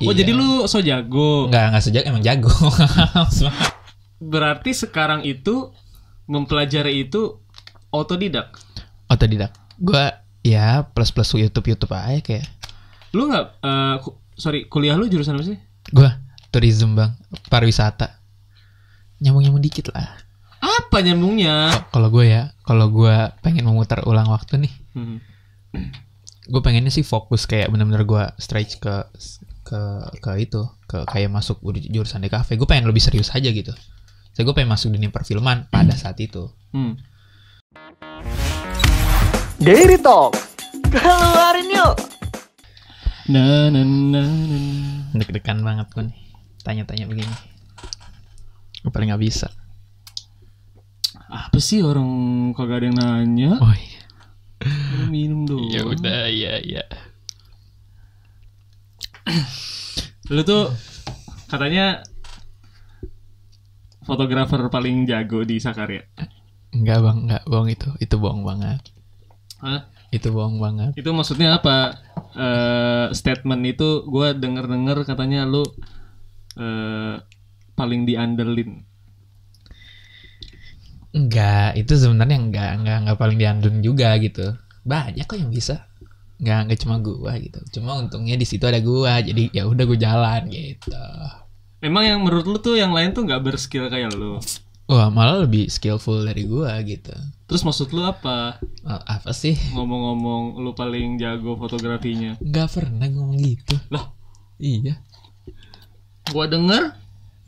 Oh jadi lu so jago? Nggak sejak emang jago. Berarti sekarang itu mempelajari itu otodidak? Otodidak. Gue ya plus YouTube aja kayak. Lu nggak, kuliah lu jurusan apa sih? Gue tourism bang, pariwisata. Nyambung dikit lah. Apa nyambungnya? Kalau gue pengen memutar ulang waktu nih. Gue pengennya sih fokus kayak benar-benar gue stretch ke itu, ke kayak masuk jurusan DKV. Gue pengen lebih serius aja gitu. Saya gue pengen masuk dunia perfilman pada saat itu. Daily Talk, keluarin yuk. Deg-degan banget gue nih, tanya-tanya begini. Gue paling nggak bisa. Apa sih orang kagak ada yang nanya? Oh iya. Minum dong. Ya udah, ya. Lu tuh katanya fotografer paling jago di Sakarya. Enggak bang, enggak bohong itu bohong banget. Hah? Itu bohong banget. Itu maksudnya apa? Statement itu gue denger katanya lu paling diandelin. Enggak, itu sebenarnya enggak paling diandung juga gitu. Banyak kok yang bisa. Enggak cuma gua gitu. Cuma untungnya di situ ada gua, jadi ya udah gua jalan gitu. Memang yang menurut lu tuh yang lain tuh nggak berskill kayak lu? Wah, malah lebih skillful dari gua gitu. Terus maksud lu apa? Apa sih? Ngomong-ngomong lu paling jago fotografinya. Enggak pernah ngomong gitu. Lah, iya. Gua denger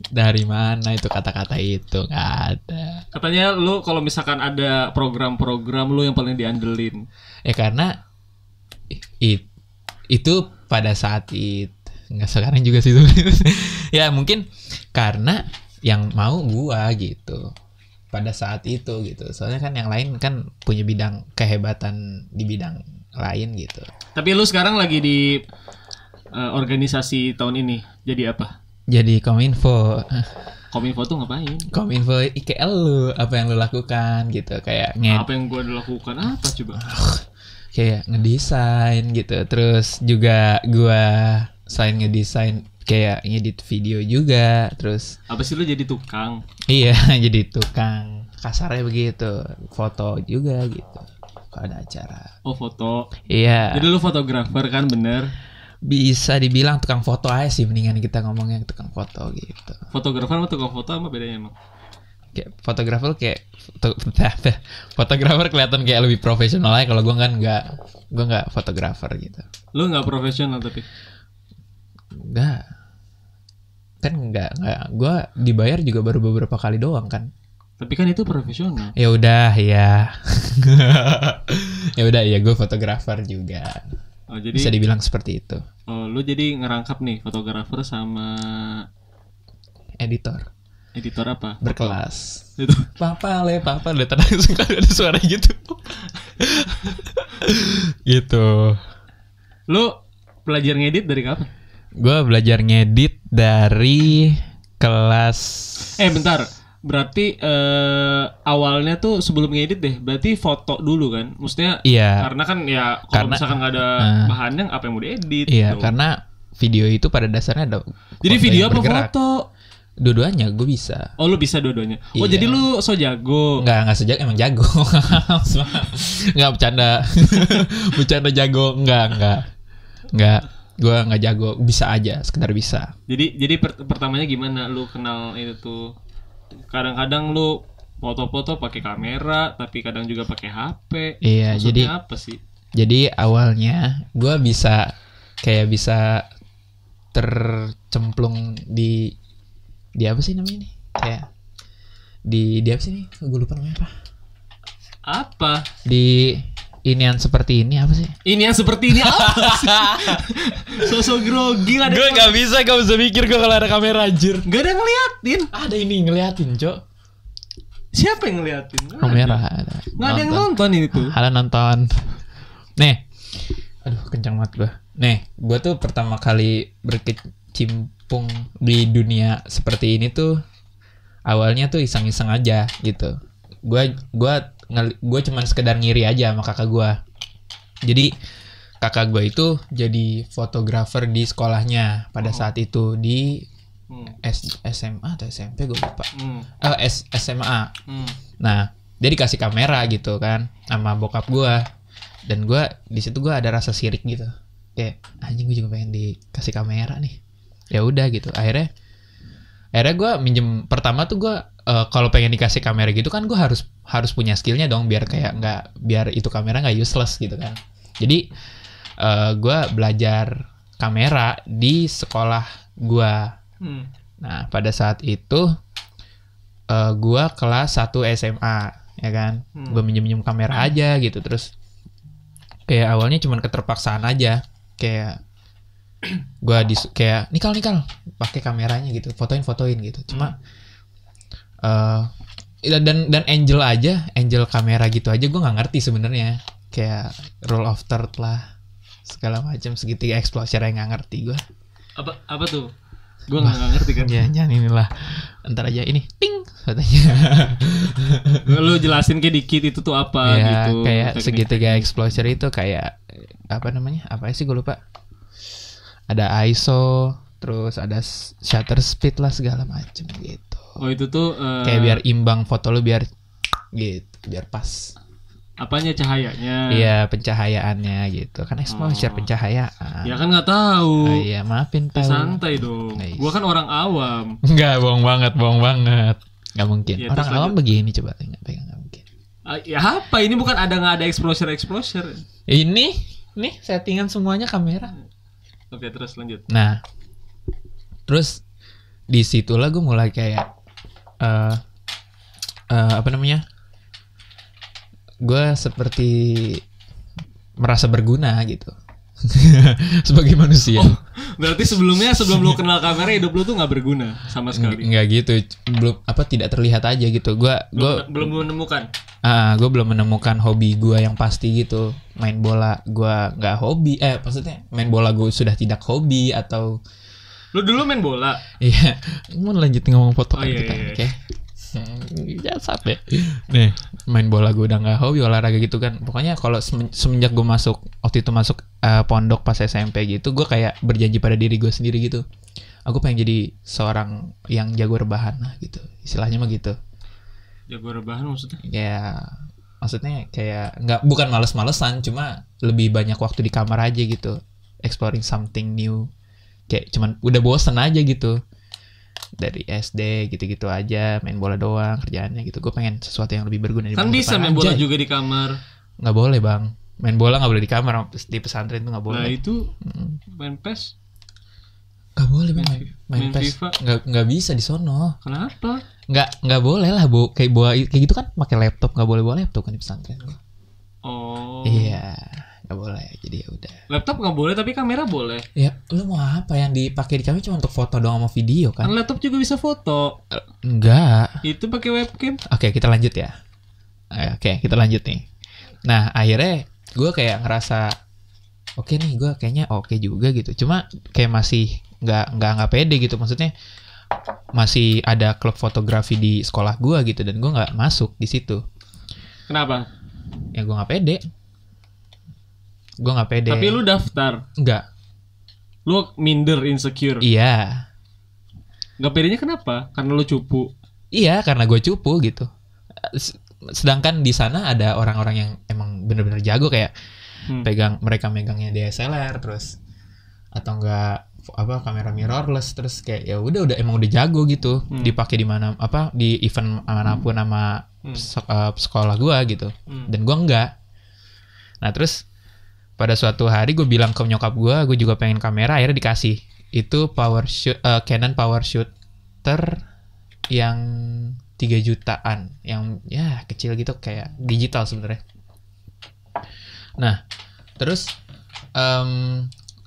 dari mana itu kata-kata itu? Nggak ada. katanya lu kalau misalkan ada program-program lu yang paling diandelin. Ya karena itu pada saat itu, nggak sekarang juga sih. Ya mungkin karena yang mau gua gitu pada saat itu gitu. Soalnya kan yang lain kan punya bidang kehebatan di bidang lain gitu. Tapi lu sekarang lagi di organisasi tahun ini jadi apa? Jadi Kominfo. Kominfo tuh ngapain? Kominfo IKL lu, apa yang lu lakukan gitu, kayak apa yang gue lakukan apa coba? Kayak ngedesain gitu. Terus juga gua selain ngedesain kayak ngedit video juga. Terus apa sih lu jadi tukang? Iya, jadi tukang, kasarnya begitu. Foto juga gitu kalau ada acara. Oh, foto. Iya. Jadi lu fotografer kan, bener? Bisa dibilang tukang foto aja sih, mendingan kita ngomongnya tukang foto gitu. Fotografer sama tukang foto apa bedanya emang? Kayak fotografer kayak fotografer kelihatan kayak lebih profesional aja. Kalau gue kan nggak fotografer gitu. Lu nggak profesional tapi? Nggak. Kan nggak. Gue dibayar juga baru beberapa kali doang kan. Tapi kan itu profesional. Ya udah ya. Ya udah ya, gue fotografer juga. Oh, jadi bisa dibilang seperti itu. Oh, lu jadi ngerangkap nih fotografer sama editor. Editor apa? Berkelas. Itu. Papa udah tenang, suka ada suara gitu. Gitu. Lu belajar ngedit dari kapan? Gue belajar ngedit dari kelas. Bentar. Berarti awalnya tuh sebelum ngedit deh. Berarti foto dulu kan? Maksudnya iya. Karena kan ya kalau misalkan nggak ada bahannya, apa yang mau diedit? Iya, gitu. karena video itu pada dasarnya ada. Jadi video apa bergerak. foto? Dua-duanya gue bisa. Oh, lu bisa dua-duanya. Oh, iya. Jadi lu so jago. Nggak sejak emang jago. Nggak bercanda. Bercanda jago. Nggak. Gue nggak jago. Bisa aja, sekedar bisa. Jadi pertamanya gimana lu kenal itu tuh? Kadang-kadang lu foto-foto pakai kamera, tapi kadang juga pakai HP. Iya, maksudnya jadi apa sih? Jadi awalnya gue bisa tercemplung di apa sih namanya nih? Kayak di apa sih nih? Gue lupa namanya apa. Apa? Di inian seperti ini apa sih? Ini yang seperti ini apa sih? Sosok grogi lah. Gue gak bisa mikir gue kalau ada kamera, anjir. Gak ada yang ngeliatin. Ada ini ngeliatin, Cok. Siapa yang ngeliatin? Kamera. Gak ada yang nonton ini tuh. Halo nonton. Nih. Aduh, kencang banget gue. Nih, gue tuh pertama kali berkecimpung di dunia seperti ini tuh awalnya tuh iseng-iseng aja gitu. Gue cuman sekedar ngiri aja sama kakak gue. Jadi kakak gue itu jadi fotografer di sekolahnya pada saat itu di SMA atau SMP gue lupa. SMA. Nah, dia dikasih kamera gitu kan sama bokap gue, dan gue di situ gue ada rasa sirik gitu, kayak anjing gue juga pengen dikasih kamera nih. Ya udah gitu, akhirnya gue minjem. Pertama tuh gue kalau pengen dikasih kamera gitu kan gue harus punya skillnya dong, biar kayak biar itu kamera nggak useless gitu kan. Jadi gue belajar kamera di sekolah gue. Nah pada saat itu gue kelas 1 SMA ya kan. Gue minjem kamera aja gitu, terus kayak awalnya cuman keterpaksaan aja, kayak gue kayak nikal pakai kameranya gitu, fotoin gitu. Cuma dan angel kamera gitu aja gue nggak ngerti sebenarnya, kayak rule of third lah segala macam, segitiga exposure yang nggak ngerti gue. Apa tuh? Gue nggak ngerti kan. Ya jangan inilah, ntar aja ini ting katanya. Lu jelasin kayak dikit itu tuh apa ya, gitu. Kayak segitiga exposure itu kayak apa namanya? Apa sih gue lupa. Ada ISO, terus ada shutter speed lah segala macam gitu. Oh itu tuh kayak biar imbang foto lu, biar gitu, biar pas. Apanya, cahayanya? Iya, pencahayaannya gitu. Kan exposure pencahayaan. Ya kan nggak tahu. Oh, iya, maafin tahu. Santai dong. Nice. Gua kan orang awam. Enggak, bohong banget. Nggak mungkin. Ya, orang awam begini coba nggak mungkin. Ya apa? Ini bukan nggak ada exposure. Ini nih settingan semuanya kamera. Oke, terus lanjut. Nah, terus disitulah gue mulai kayak apa namanya? Gue seperti merasa berguna gitu sebagai manusia. Oh, berarti sebelum lu kenal kamera, hidup lu tuh nggak berguna sama sekali. Nggak gitu, tidak terlihat aja gitu. Gue belum menemukan. Gue belum menemukan hobi gue yang pasti gitu. Main bola gue nggak hobi. Maksudnya main bola gue sudah tidak hobi. Atau lu dulu main bola? Iya. Mau lanjut ngomong foto kita, iya. Oke. Jasad deh. Nih, main bola gue udah nggak hobi, olahraga gitu kan. Pokoknya kalau semenjak gue waktu itu masuk pondok pas SMP gitu, gue kayak berjanji pada diri gue sendiri gitu. Aku pengen jadi seorang yang jago rebahan lah gitu. Istilahnya mah gitu. Jago rebahan maksudnya? Ya, maksudnya kayak bukan males-malesan, cuma lebih banyak waktu di kamar aja gitu, exploring something new. Kayak cuman udah bosen aja gitu. Dari SD gitu-gitu aja, main bola doang kerjaannya gitu. Gue pengen sesuatu yang lebih berguna. Kan bisa main bola juga di kamar. Nggak boleh bang, main bola nggak boleh di kamar. Di pesantren tuh nggak boleh. Nah itu main PES nggak boleh bang, main PES FIFA nggak bisa di sono. Kenapa? Nggak boleh lah kayak gitu kan, pakai laptop nggak boleh bawa laptop kan di pesantren. Oh iya, nggak boleh. Jadi ya udah. Laptop nggak boleh tapi kamera boleh. Ya lu mau apa, yang dipakai di kamera cuma untuk foto doang sama video kan? Kan laptop juga bisa foto. Enggak. Itu pakai webcam. Oke, kita lanjut ya. Oke, kita lanjut nih. Nah akhirnya gue kayak ngerasa oke nih, gue kayaknya oke juga gitu. Cuma kayak masih nggak pede gitu. Maksudnya masih ada klub fotografi di sekolah gue gitu, dan gue nggak masuk di situ. Kenapa? Ya gue nggak pede. Tapi lu daftar? Enggak. Lu minder, insecure? Iya. Nggak pedenya kenapa? Karena lu cupu? Iya, karena gue cupu gitu. Sedangkan di sana ada orang-orang yang emang bener-bener jago, kayak mereka megangnya DSLR terus, atau enggak kamera mirrorless, terus kayak ya udah emang udah jago gitu. Dipakai di mana di event manapun sama sekolah gue gitu. Dan gue enggak. Nah terus pada suatu hari gue bilang ke nyokap gue juga pengen kamera, akhirnya dikasih. Itu Canon power shooter yang 3 jutaan, yang ya kecil gitu, kayak digital sebenarnya. Nah terus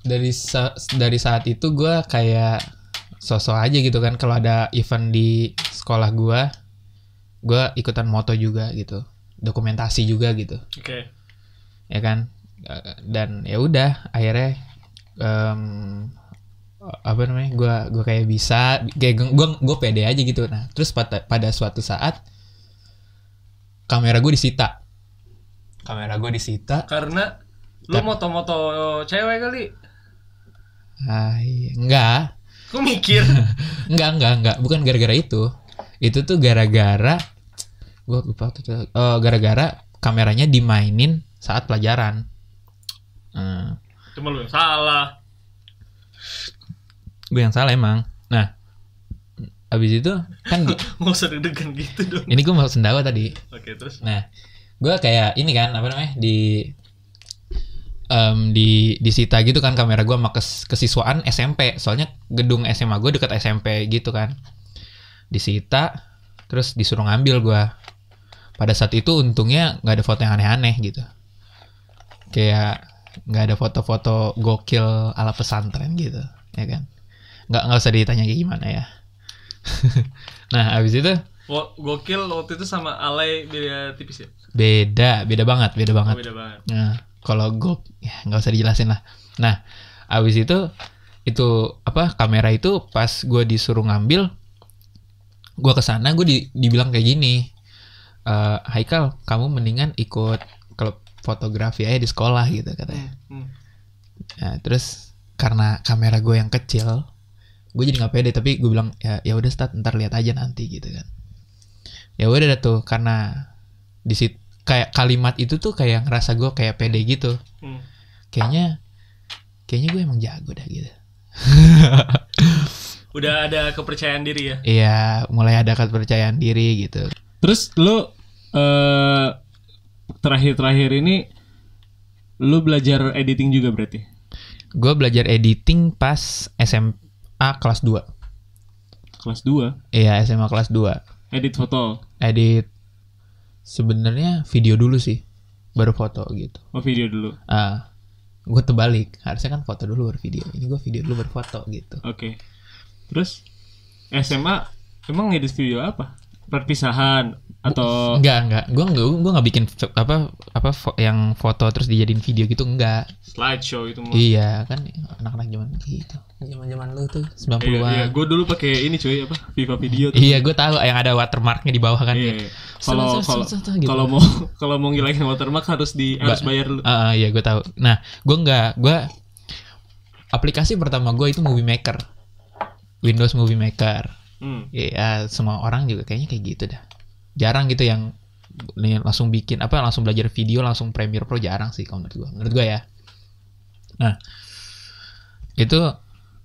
dari saat itu gue kayak sosok aja gitu kan, kalau ada event di sekolah gue ikutan moto juga gitu, dokumentasi juga gitu. Oke. Ya kan. Dan ya udah akhirnya gue kayak bisa, kayak gue pede aja gitu. Nah terus pada suatu saat kamera gue disita. Karena Lu moto-moto cewek kali? Enggak. Kok mikir? Enggak. Bukan gara-gara itu. Itu tuh gara-gara gua lupa tuh. Gara-gara kameranya dimainin saat pelajaran. Cuma lu yang salah. Gue yang salah emang. Nah, abis itu kan Nggak usah deg-degan gitu dong. ini gue mau sendawa tadi. Oke, terus? Nah, gue kayak ini kan apa namanya disita gitu kan kamera gue sama kesiswaan SMP. Soalnya gedung SMA gue dekat SMP gitu kan. Disita, terus disuruh ngambil gue. Pada saat itu untungnya nggak ada foto yang aneh-aneh gitu. Kayak nggak ada foto-foto gokil ala pesantren gitu, ya kan? Nggak usah ditanya kayak gimana ya. Nah, abis itu gokil waktu itu sama alay beda tipis ya? beda banget. Beda banget. Nah, kalau ya nggak usah dijelasin lah. Nah, abis itu apa kamera itu pas gue disuruh ngambil, gue kesana gue dibilang kayak gini, Haikal, kamu mendingan ikut klub fotografi aja di sekolah gitu katanya. Nah, terus karena kamera gue yang kecil, gue jadi nggak pede, tapi gue bilang ya udah Stat, ntar lihat aja nanti gitu kan. Ya udah tuh, karena di situ kayak kalimat itu tuh kayak ngerasa gue kayak pede gitu. Kayaknya gue emang jago dah gitu. Udah ada kepercayaan diri ya? Iya, mulai ada kepercayaan diri gitu. Terus lu terakhir ini lu belajar editing juga berarti? Gue belajar editing pas SMA kelas 2. Kelas 2? Iya, SMA kelas 2. Edit foto? Edit sebenarnya video dulu sih, baru foto gitu. Oh, video dulu. Gue terbalik, harusnya kan foto dulu baru video. Ini gue video dulu baru foto gitu. Oke. Terus SMA emang ngedit video apa? Perpisahan atau enggak. Gue nggak bikin yang foto terus dijadiin video gitu, enggak. Slideshow itu mah. Iya, kan anak-anak zaman gitu. Zaman lu tuh 90-an. Iya, gue dulu pakai ini cuy, apa? Viva Video tuh. Iya, gue tahu yang ada watermarknya di bawah kan. Iya. Kalau mau ngilangin watermark harus bayar dulu. Iya, gue tahu. Nah, gue aplikasi pertama gue itu Movie Maker. Windows Movie Maker. Iya, semua orang juga kayaknya kayak gitu dah. Jarang gitu yang langsung bikin langsung belajar video langsung Premiere Pro, jarang sih kalau menurut gue ya. Nah, itu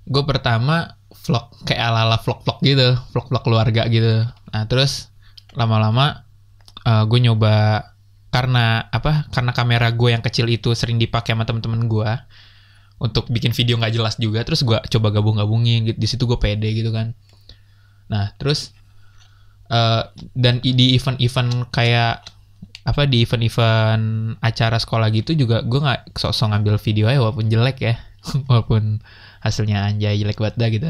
gue pertama vlog kayak ala-ala vlog gitu, vlog keluarga gitu. Nah, terus lama-lama gue nyoba karena kamera gue yang kecil itu sering dipakai sama temen-temen gue untuk bikin video nggak jelas juga. Terus gue coba gabungin gitu. Di situ gue pede gitu kan. Nah, terus dan di event-event kayak di event-event acara sekolah gitu juga gue nggak sok-sok ngambil video aja walaupun jelek ya. Walaupun hasilnya anjay jelek banget dah gitu.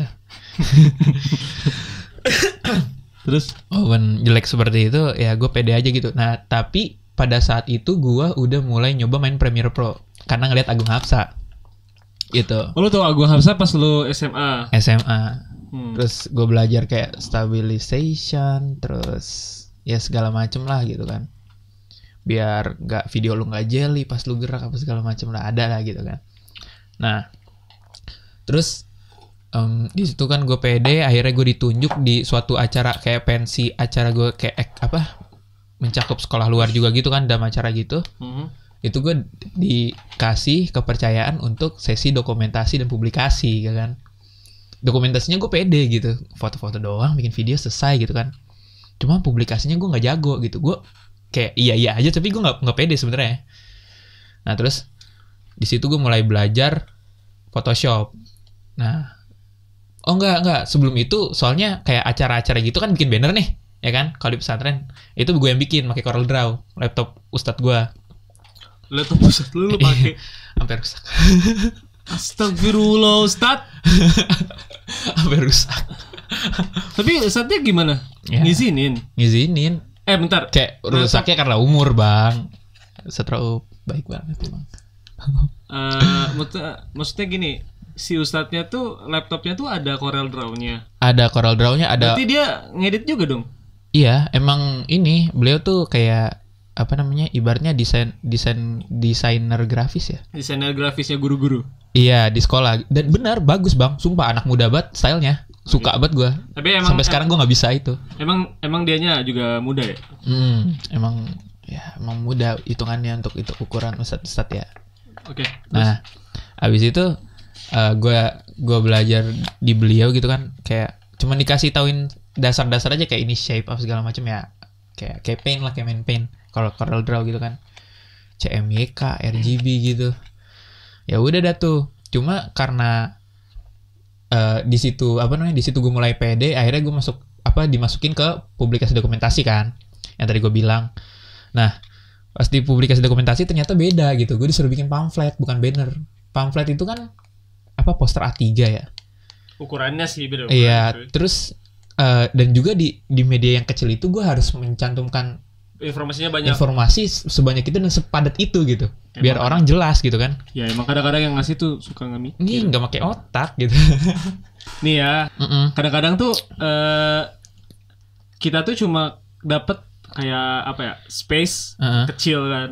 Terus walaupun jelek seperti itu ya gue pede aja gitu. Nah, tapi pada saat itu gue udah mulai nyoba main Premiere Pro karena ngeliat Agung Hapsa gitu. Oh, lu tau Agung Hapsa pas lu SMA? Terus gue belajar kayak stabilization, terus ya segala macem lah gitu kan, biar nggak video lu nggak jelly pas lu gerak apa segala macem lah, ada lah gitu kan. Nah, terus di situ kan gue pede, akhirnya gue ditunjuk di suatu acara kayak pensi, acara gue kayak mencakup sekolah luar juga gitu kan, dalam acara gitu. Itu gue dikasih kepercayaan untuk sesi dokumentasi dan publikasi kan. Dokumentasinya gue pede gitu, foto-foto doang, bikin video selesai gitu kan. Cuma publikasinya gue nggak jago gitu, gue kayak iya aja tapi gue nggak pede sebenarnya. Nah, terus di situ gue mulai belajar Photoshop. Nah, enggak, sebelum itu soalnya kayak acara-acara gitu kan bikin banner nih, ya kan? Kalau di pesantren itu gue yang bikin pakai Corel Draw, laptop ustadz gue. Laptop ustadz lu pakai? Sampai rusak. Astagfirullah, Ustadz. Sampai rusak. Tapi ustadznya gimana? Ya. Ngizinin. Bentar. Kayak rusaknya karena umur, Bang. Seterus baik banget emang. Maksudnya gini, si ustadznya tuh laptopnya tuh ada Corel Draw-nya. Ada Corel Draw-nya, ada. Berarti dia ngedit juga dong? Iya, emang beliau tuh kayak apa namanya, ibaratnya desainer grafis ya. Desainer grafisnya guru-guru. Iya di sekolah, dan benar bagus bang, sumpah anak muda banget stylenya, suka banget gue. Tapi emang sampai sekarang gue nggak bisa itu. Emang dianya juga muda ya? Emang muda hitungannya untuk itu ukuran ustad ya. Oke. Nah, abis itu gue belajar di beliau gitu kan, kayak cuma dikasih tauin dasar-dasar aja kayak ini shape apa segala macam ya, kayak paint lah, kayak main paint, kalau Corel Draw gitu kan, CMYK, RGB gitu. Ya udah dah tuh. Cuma karena di situ gue mulai pede, akhirnya gue dimasukin ke publikasi dokumentasi kan, yang tadi gue bilang. Nah, pas di publikasi dokumentasi ternyata beda gitu. Gue disuruh bikin pamflet, bukan banner. Pamflet itu kan poster A3 ya. Ukurannya sih beda. Iya, terus dan juga di media yang kecil itu gue harus mencantumkan informasinya banyak. Informasi sebanyak itu dan sepadat itu gitu. Biar orang jelas gitu kan. Ya emang kadang-kadang yang ngasih tuh suka nggak mikir. Ini nggak pakai otak gitu. Nih ya, kadang-kadang tuh kita tuh cuma dapet kayak space kecil kan.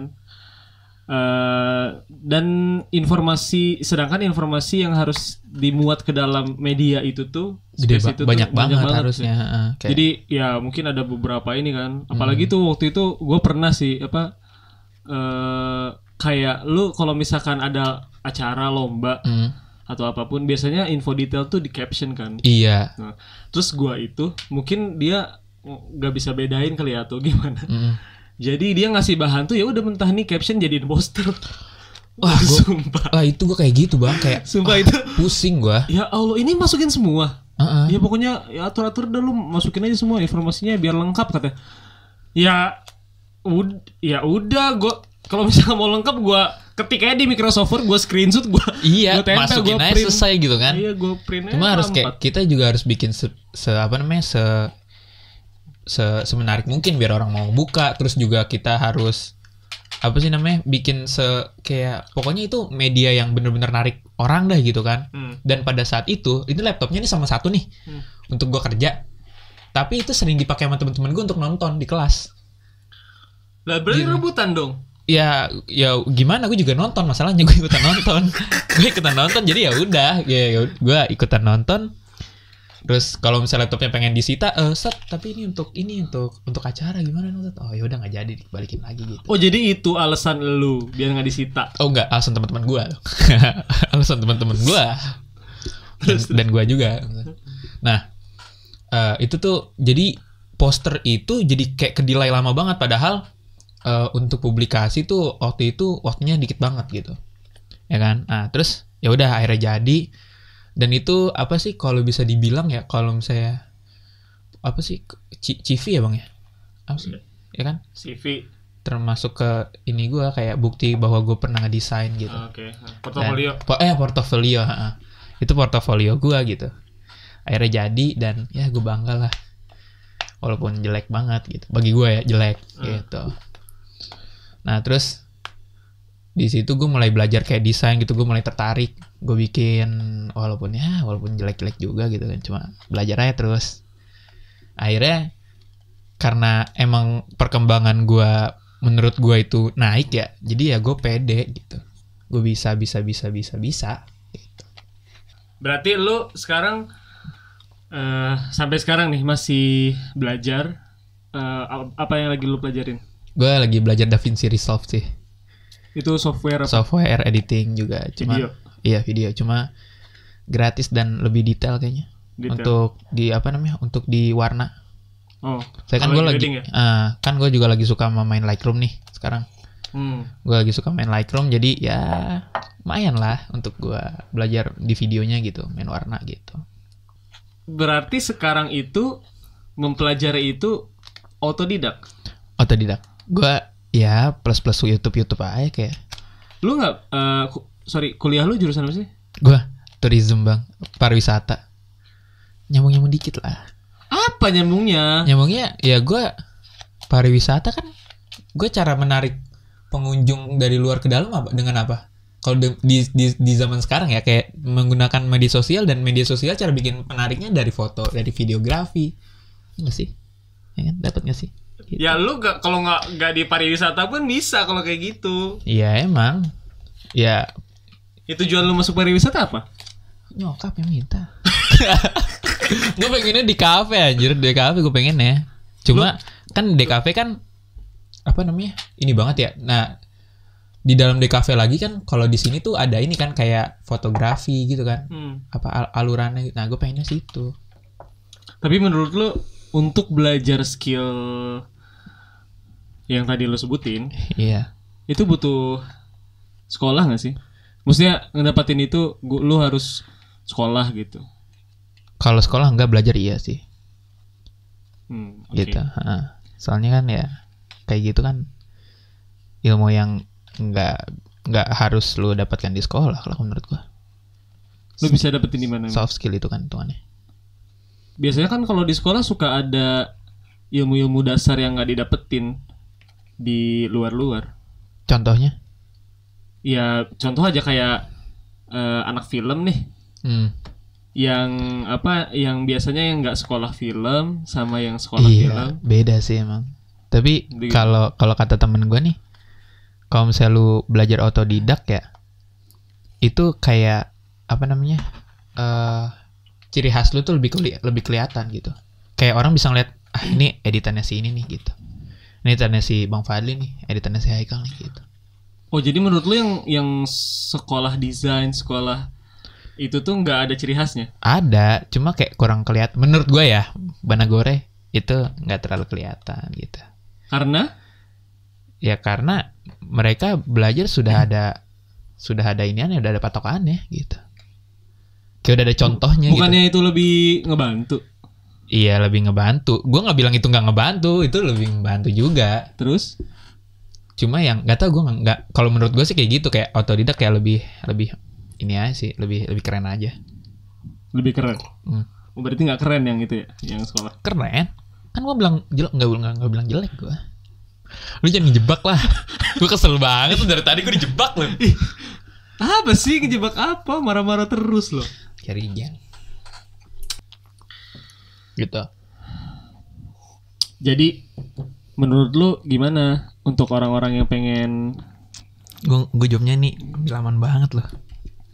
Dan sedangkan informasi yang harus dimuat ke dalam media itu tuh gede, itu banyak tuh banget harusnya. Jadi ya mungkin ada beberapa ini kan. Apalagi tuh waktu itu gue pernah sih kayak lu kalau misalkan ada acara lomba atau apapun, biasanya info detail tuh di caption kan. Iya. Nah, terus gue itu mungkin dia nggak bisa bedain kali ya atau gimana. Jadi dia ngasih bahan tuh ya udah mentah nih caption jadiin poster. Sumpah. Itu gue kayak gitu bang, kayak sumpah itu pusing gue. Ya Allah, ini masukin semua. Ya pokoknya ya atur-atur dah, lu masukin aja semua informasinya biar lengkap katanya. Ya udah gue kalau misalnya mau lengkap gue ketik aja di Microsoft Word, gue screenshot, gue tempel, masukin aja print. Selesai gitu kan. Iya, gue print. Cuma harus kayak kita juga harus bikin semenarik mungkin biar orang mau buka. Terus juga kita harus bikin kayak pokoknya itu media yang bener-bener narik orang dah gitu kan. Dan pada saat itu ini laptopnya ini sama satu nih untuk gue kerja, tapi itu sering dipakai sama teman-teman gue untuk nonton di kelas. Lah berarti rebutan dong. Ya gimana, gue juga nonton, masalahnya gue ikutan nonton. Jadi ya udah gue ikutan nonton. Terus kalau misalnya laptopnya pengen disita, tapi ini untuk acara gimana nonton? Oh ya udah nggak jadi, balikin lagi gitu. Oh jadi itu alasan lu biar nggak disita? Oh enggak, alasan teman-teman gue. Alasan teman-teman gue. Dan gue juga. Nah itu tuh jadi poster itu jadi kayak kedelay lama banget, padahal untuk publikasi tuh waktunya dikit banget gitu, ya kan? Nah terus ya udah akhirnya jadi. Dan itu kalau bisa dibilang ya, kalau misalnya CV ya bang ya, ya kan? CV termasuk ke ini gue kayak bukti bahwa gue pernah ngedesain gitu. Oke. Portofolio. Portofolio. Itu portofolio gue gitu. Akhirnya jadi dan ya gue bangga lah, walaupun jelek banget gitu. Bagi gue ya jelek gitu. Nah terus di situ gue mulai belajar kayak desain gitu, gue mulai tertarik, gue bikin walaupun jelek-jelek juga gitu kan, cuma belajar aja terus. Akhirnya karena emang perkembangan gue menurut gue itu naik ya, jadi ya gue pede gitu, gue bisa gitu. Berarti lu sekarang sampai sekarang nih masih belajar apa yang lagi lu pelajarin? Gue lagi belajar DaVinci Resolve sih. Itu software apa? Software editing juga, cuma video. Iya video, cuma gratis dan lebih detail kayaknya. Untuk untuk di warna. Oh. Saya kan gue lagi kan gue juga lagi suka main Lightroom nih sekarang. Gue lagi suka main Lightroom, jadi ya lumayan lah untuk gue belajar di videonya gitu, main warna gitu. Berarti sekarang itu mempelajari itu otodidak. Gue ya plus YouTube aja kayak. Lu nggak kuliah lu jurusan apa sih? Gue tourism bang, pariwisata. Nyambung dikit lah. Apa nyambungnya? Nyambungnya ya gue pariwisata kan, gue cara menarik pengunjung dari luar ke dalam dengan apa? Kalau di zaman sekarang ya kayak menggunakan media sosial, dan media sosial cara bikin penariknya dari foto, dari videografi, nggak sih? Ya kan, dapat nggak sih? Ya lu kalau nggak di pariwisata pun bisa kalau kayak gitu. Iya emang. Ya Itu tujuan lu masuk pariwisata apa? nyokap yang minta. Gue pengennya di kafe anjir, di kafe gue pengennya. Cuma kan di kafe kan apa namanya? Ini banget ya. Nah, di dalam DKV lagi kan kalau di sini tuh ada ini kan kayak fotografi gitu kan. Apa alurannya. Nah, gue pengennya situ. Tapi menurut lu untuk belajar skill yang tadi lu sebutin, Iya. itu butuh sekolah gak sih? Maksudnya ngedapatin itu lu harus sekolah gitu. Kalau sekolah enggak, belajar iya sih. Okay. Gitu. Soalnya kan ya kayak gitu kan ilmu yang nggak harus lu dapatkan di sekolah kalau menurut gua. Lu bisa dapetin di mana? Soft skill itu kan tuannya. Biasanya kan kalau di sekolah suka ada ilmu-ilmu dasar yang nggak didapetin di luar-luar. Contohnya? Ya contoh aja kayak anak film nih. Yang biasanya yang nggak sekolah film sama yang sekolah film. Beda sih emang. Tapi kalau kata temen gue nih, kalau misalnya lu belajar otodidak ya, itu kayak apa namanya, ciri khas lu tuh lebih kelihatan gitu. Kayak orang bisa ngeliat, ini editannya si ini nih gitu. Ini editannya si Bang Fadli nih, editannya si Haikal nih gitu. Oh jadi menurut lu yang sekolah desain, sekolah itu tuh nggak ada ciri khasnya? Ada, cuma kayak kurang kelihatan. Menurut gue ya, Banagore itu nggak terlalu kelihatan gitu. Karena? Ya karena mereka belajar sudah ada iniannya, udah ada patokannya gitu. Kayak udah ada contohnya. Bukannya gitu. itu lebih ngebantu? Iya lebih ngebantu. Gue nggak bilang itu nggak ngebantu, itu lebih ngebantu juga. Terus? Cuma yang nggak tahu, gue nggak. Kalau menurut gue sih kayak gitu, kayak otodidak kayak lebih ini aja sih, lebih keren aja. Lebih keren. Berarti nggak keren yang itu ya, yang sekolah? Keren. Kan gue bilang jelek, nggak bilang jelek gue. Lu jangan ngejebak lah. Gue kesel banget tuh dari tadi gue dijebak loh. Apa sih ngejebak apa? Marah-marah terus loh. Cari jang. Gitu. Jadi menurut lu gimana untuk orang-orang yang pengen? Gue jawabnya nih ngambil aman banget loh.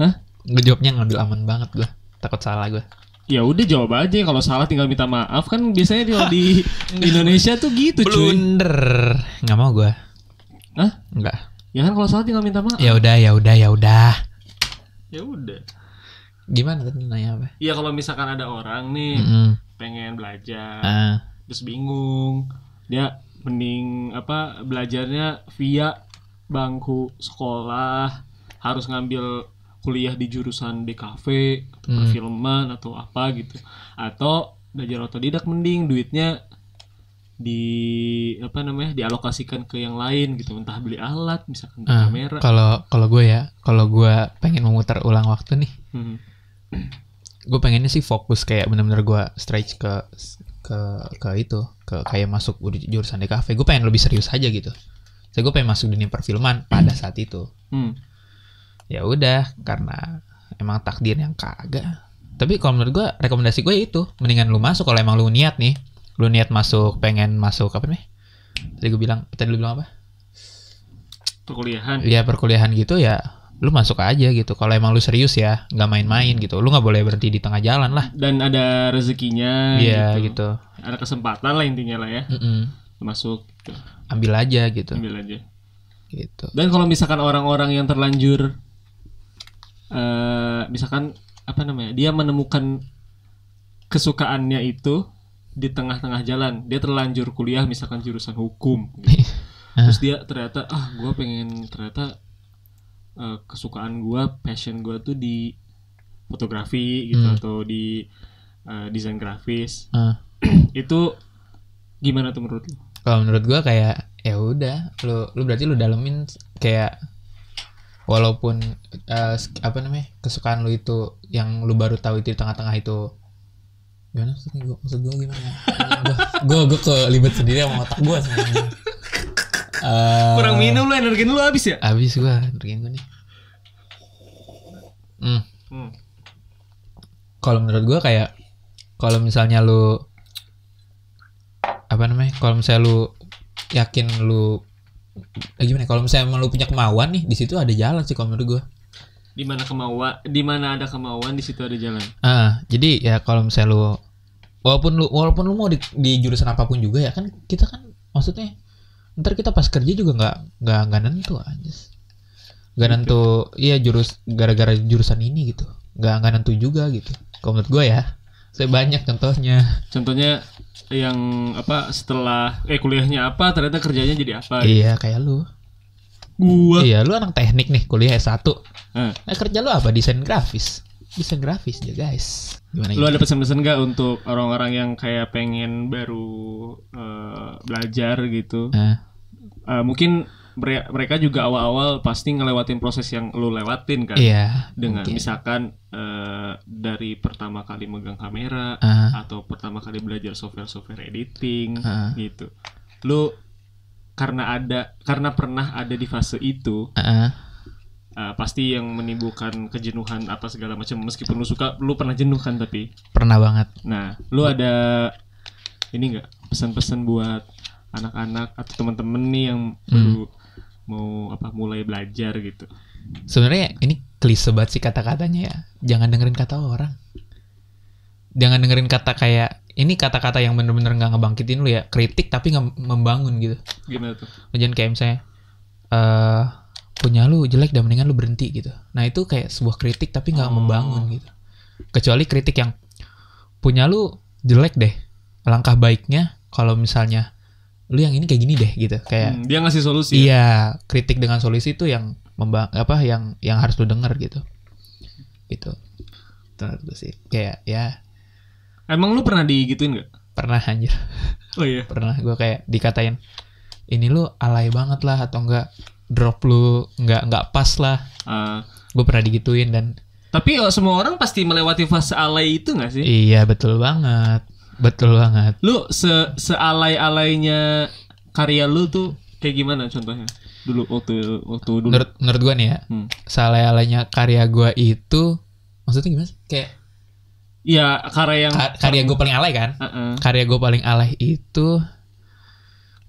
Hah? Gue jawabnya ngambil aman banget gue. Takut salah gue. Ya udah jawab aja, kalau salah tinggal minta maaf, kan biasanya di Indonesia tuh gitu cuy. Blunder. Nggak mau gue. Hah? Enggak. Ya kan kalau salah tinggal minta maaf. Ya udah. Ya udah. Gimana tadi nanya apa? Ya kalau misalkan ada orang nih pengen belajar, terus bingung, dia mending belajarnya via bangku sekolah, harus ngambil kuliah di jurusan DKV atau perfilman atau apa gitu, atau belajar otodidak mending duitnya dialokasikan ke yang lain gitu, entah beli alat misalkan beli kamera. Kalau gue pengen memutar ulang waktu nih, gue pengennya sih fokus kayak benar-benar gue stretch ke itu, ke kayak masuk jurusan DKV. Gue pengen lebih serius aja gitu. Saya gue pengen masuk dunia perfilman pada saat itu. Ya udah, karena emang takdir yang kagak. Tapi kalau menurut gue, rekomendasi gue itu mendingan lu masuk kalau emang lu niat nih. Lu niat pengen masuk apa nih? Tadi lu bilang apa? Perkuliahan. Iya, perkuliahan gitu ya. Lu masuk aja gitu. Kalau emang lu serius ya, nggak main-main gitu. Lu nggak boleh berhenti di tengah jalan lah. Dan ada rezekinya. Iya gitu. Ada kesempatan lah intinya lah ya. Masuk. Gitu. Ambil aja gitu. Gitu. Dan kalau misalkan orang-orang yang terlanjur, misalkan dia menemukan kesukaannya itu di tengah-tengah jalan, dia terlanjur kuliah misalkan jurusan hukum gitu. Terus dia ternyata gue pengen kesukaan gue, passion gue tuh di fotografi gitu, atau di desain grafis. Itu gimana tuh menurut lu? Kalau menurut gue kayak ya udah, lu berarti lu dalemin kayak walaupun kesukaan lu itu yang lu baru tahu itu di tengah-tengah itu gimana maksud gue gimana? gue kelibet sendiri sama otak gue sebenarnya. Kurang minum lu, energi lu habis ya? Habis gue, energi gue nih. Kalau menurut gue kayak kalau misalnya lu apa namanya? Kalau misalnya lu yakin lu gimana? Kalau misalnya lu punya kemauan nih, di situ ada jalan sih kalau menurut gue. Di mana ada kemauan di situ ada jalan. Jadi ya kalau misalnya lu walaupun lu mau di jurusan apapun juga ya kan, kita kan maksudnya ntar kita pas kerja juga nggak nentu aja. Nggak nentu, iya gara-gara jurusan ini gitu. Nggak nentu juga gitu. Kalau menurut gue ya, saya banyak contohnya. Contohnya yang apa setelah kuliahnya apa ternyata kerjanya jadi apa? Iya kayak lu. Gua. Iya, lu anak teknik nih, kuliah S1. Kerja lu apa? Desain grafis ya guys. Gimana lu ada pesan-pesan gak untuk orang-orang yang kayak pengen baru belajar gitu? Mungkin mereka juga awal-awal pasti ngelewatin proses yang lu lewatin kan? Iya. Dengan misalkan dari pertama kali megang kamera atau pertama kali belajar software editing gitu. Lu karena pernah ada di fase itu, pasti yang menimbulkan kejenuhan apa segala macam. Meskipun lu suka, lu pernah jenuh kan? Tapi pernah banget. Nah, lu ada ini nggak pesan-pesan buat anak-anak atau teman-teman nih yang baru mau mulai belajar gitu? Sebenarnya ini klise banget sih kata-katanya ya. Jangan dengerin kata orang. Jangan dengerin kata kayak ini kata-kata yang bener-bener gak ngebangkitin lu ya. Kritik tapi gak membangun gitu. Gimana tuh? Jangan kayak misalnya punya lu jelek dan mendingan lu berhenti gitu. Nah itu kayak sebuah kritik tapi gak membangun gitu. Kecuali kritik yang punya lu jelek deh, alangkah baiknya kalau misalnya lu yang ini kayak gini deh gitu. Kayak dia ngasih solusi. Iya, kritik dengan solusi itu yang yang harus lu denger gitu. Gitu. Itu sih. Kayak ya. Emang lu pernah digituin gak? Pernah anjir. Oh iya. Pernah gue kayak dikatain ini lu alay banget lah, atau enggak drop lu enggak pas lah. Gue pernah digituin dan tapi semua orang pasti melewati fase alay itu gak sih? Iya, betul banget. Lu sealay-alaynya karya lu tuh kayak gimana contohnya? Dulu waktu dulu. Menurut gue nih ya, sealay-alaynya karya gue itu maksudnya gimana sih? Kayak ya karya gue paling alay kan? Karya gue paling alay itu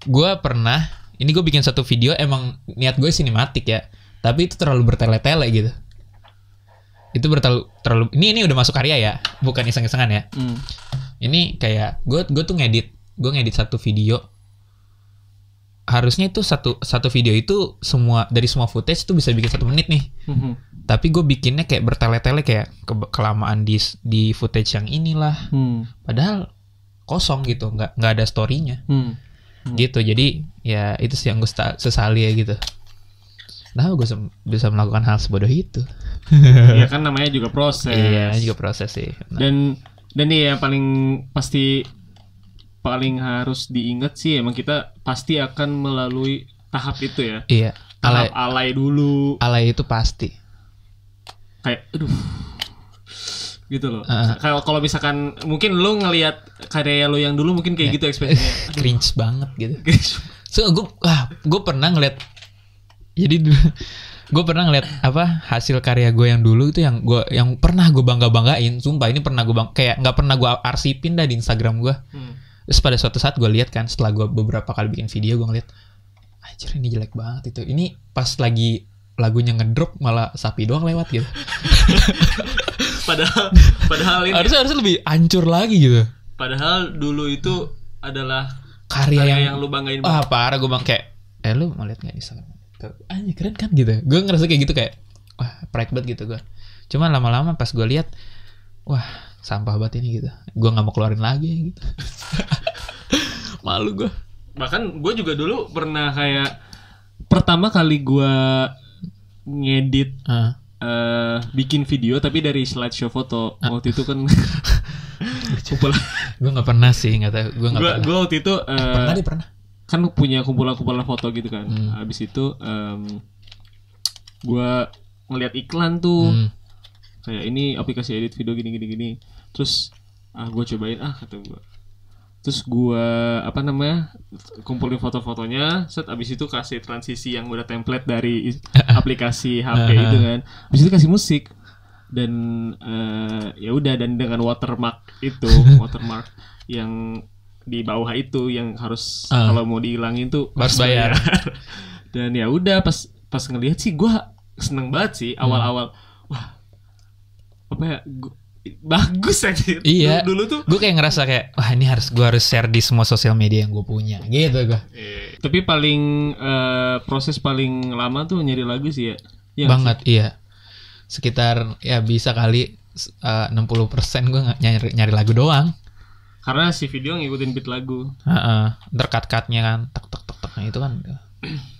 gue pernah, ini gue bikin satu video, emang niat gue sinematik ya, tapi itu terlalu bertele-tele gitu. Itu terlalu ini udah masuk karya ya, bukan iseng-isengan ya. Ini kayak gue tuh ngedit satu video. Harusnya itu satu video itu dari semua footage itu bisa bikin 1 menit nih. Tapi gue bikinnya kayak bertele-tele, kayak kelamaan di footage yang inilah. Padahal kosong gitu, nggak ada story-nya. Gitu. Jadi ya itu sih yang gue sesali ya gitu. Nah, gue bisa melakukan hal sebodoh itu. Ya kan namanya juga proses. Iya, juga proses sih. Nah. Dan ya paling harus diingat sih, emang kita pasti akan melalui tahap itu ya. Iya. Tahap alay dulu. Alay itu pasti. Kayak gitu loh. Kalau misalkan mungkin lu ngelihat karya lu yang dulu mungkin kayak gitu ekspresinya. Cringe banget gitu. So gue pernah ngeliat. Jadi gue pernah ngeliat hasil karya gue yang dulu itu yang pernah gue banggain. Sumpah ini pernah gue kayak nggak pernah gue arsipin dah di Instagram gue. Terus pada suatu saat gue lihat kan, setelah gue beberapa kali bikin video, gue ngeliat, anjir ini jelek banget itu. Ini pas lagi lagunya ngedrop malah sapi doang lewat gitu. padahal ini harusnya lebih hancur lagi gitu. Padahal dulu itu adalah karya yang lu banggain. Parah, gue kayak lu mau lihat nggak di Instagram? Anjir keren kan gitu. Gue ngerasa kayak gitu, kayak wah pride banget gitu gue. Cuman lama-lama pas gue lihat, wah sampah banget ini gitu. Gue nggak mau keluarin lagi gitu. Malu gue. Bahkan gue juga dulu pernah kayak pertama kali gue ngedit bikin video tapi dari slideshow foto. Waktu itu kan gue nggak pernah sih, nggak tahu. Gue waktu itu pernah kan punya kumpulan foto gitu kan. Habis itu gue ngeliat iklan tuh. Kayak ini aplikasi edit video gini. Terus gue cobain kata gue. Terus gue kumpulin foto-fotonya. Abis itu kasih transisi yang udah template dari aplikasi HP itu kan. Abis itu kasih musik. Dan ya udah, dan dengan watermark yang di bawah itu yang harus kalau mau dihilangin tuh harus bayar. Dan ya udah pas ngelihat sih gue seneng banget sih awal-awal. Wah, apa ya? Bagus aja. Iya. Dulu tuh gue kayak ngerasa kayak wah ini gue harus share di semua sosial media yang gue punya gitu gue. Tapi paling proses paling lama tuh nyari lagu sih ya. Ya banget sih? Iya. Sekitar ya bisa kali 60% gue nyari lagu doang. Karena si video ngikutin beat lagu. Ntar cut-cutnya kan tek itu kan.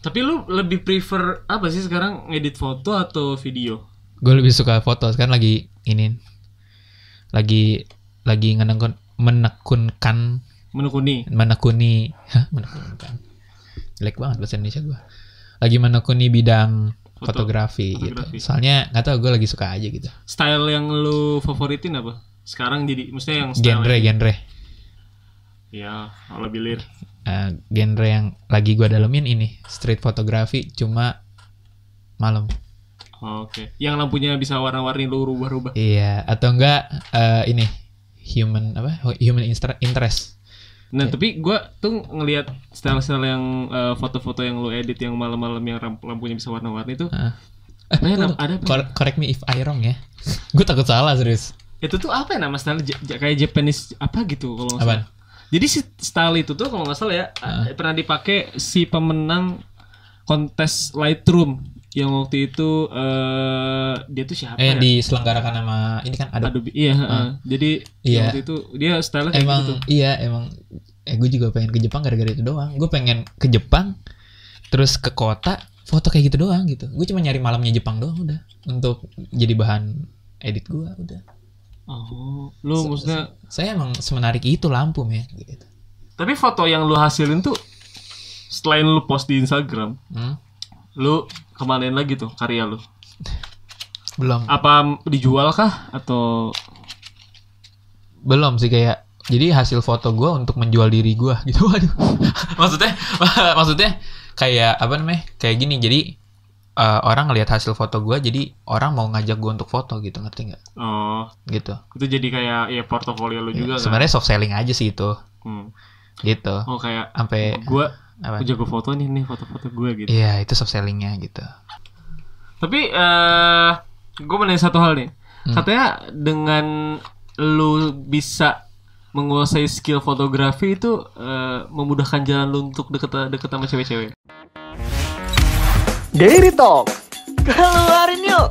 Tapi lu lebih prefer apa sih sekarang, ngedit foto atau video? Gue lebih suka foto. Sekarang lagi menekunkan. Jelek banget bahasa Indonesia gue. Lagi menekuni bidang fotografi gitu. Soalnya nggak tahu, gue lagi suka aja gitu. Style yang lu favoritin apa? Sekarang jadi maksudnya yang style genre. Ya, lebih lir. Genre yang lagi gue dalemin ini street photography cuma malam. Oke. Yang lampunya bisa warna-warni lu rubah-rubah. Iya, atau enggak ini human interest. Nah, tapi gue tuh ngelihat style-style yang foto-foto yang lu edit yang malam-malam yang lampunya bisa warna-warni tuh. Ada correct me if I wrong ya. Gue takut salah serius. Itu tuh apa ya nama style kayak Japanese apa gitu kalau nggak salah. Jadi si style itu tuh kalau nggak salah ya pernah dipakai si pemenang kontes Lightroom yang waktu itu dia tuh siapa ya? Diselenggarakan sama ini kan Adobe. Iya, jadi waktu itu dia style kayak gitu. Iya, emang gue juga pengen ke Jepang gara-gara itu doang. Gue pengen ke Jepang terus ke kota foto kayak gitu doang gitu. Gue cuma nyari malamnya Jepang doang udah untuk jadi bahan edit gue udah. Oh, lu maksudnya saya emang semenarik itu lampu men gitu. Tapi foto yang lu hasilin tuh selain lu post di Instagram, lu kemanain lagi tuh karya lu? Belum. Apa dijual kah atau belum sih, kayak jadi hasil foto gue untuk menjual diri gue gitu. Waduh. maksudnya kayak apa namanya? Kayak gini, jadi orang ngelihat hasil foto gue, jadi orang mau ngajak gue untuk foto gitu, ngerti nggak? Oh, gitu. Itu jadi kayak ya portofolio lu juga. Sebenarnya soft selling aja sih itu. Gitu. Oh, kayak sampai gue jago foto nih foto-foto gue gitu. Iya, itu soft sellingnya gitu. Tapi gue mau nanya satu hal nih. Katanya dengan lu bisa menguasai skill fotografi itu memudahkan jalan lu untuk deket sama cewek-cewek. Daily Talk, keluarin yuk.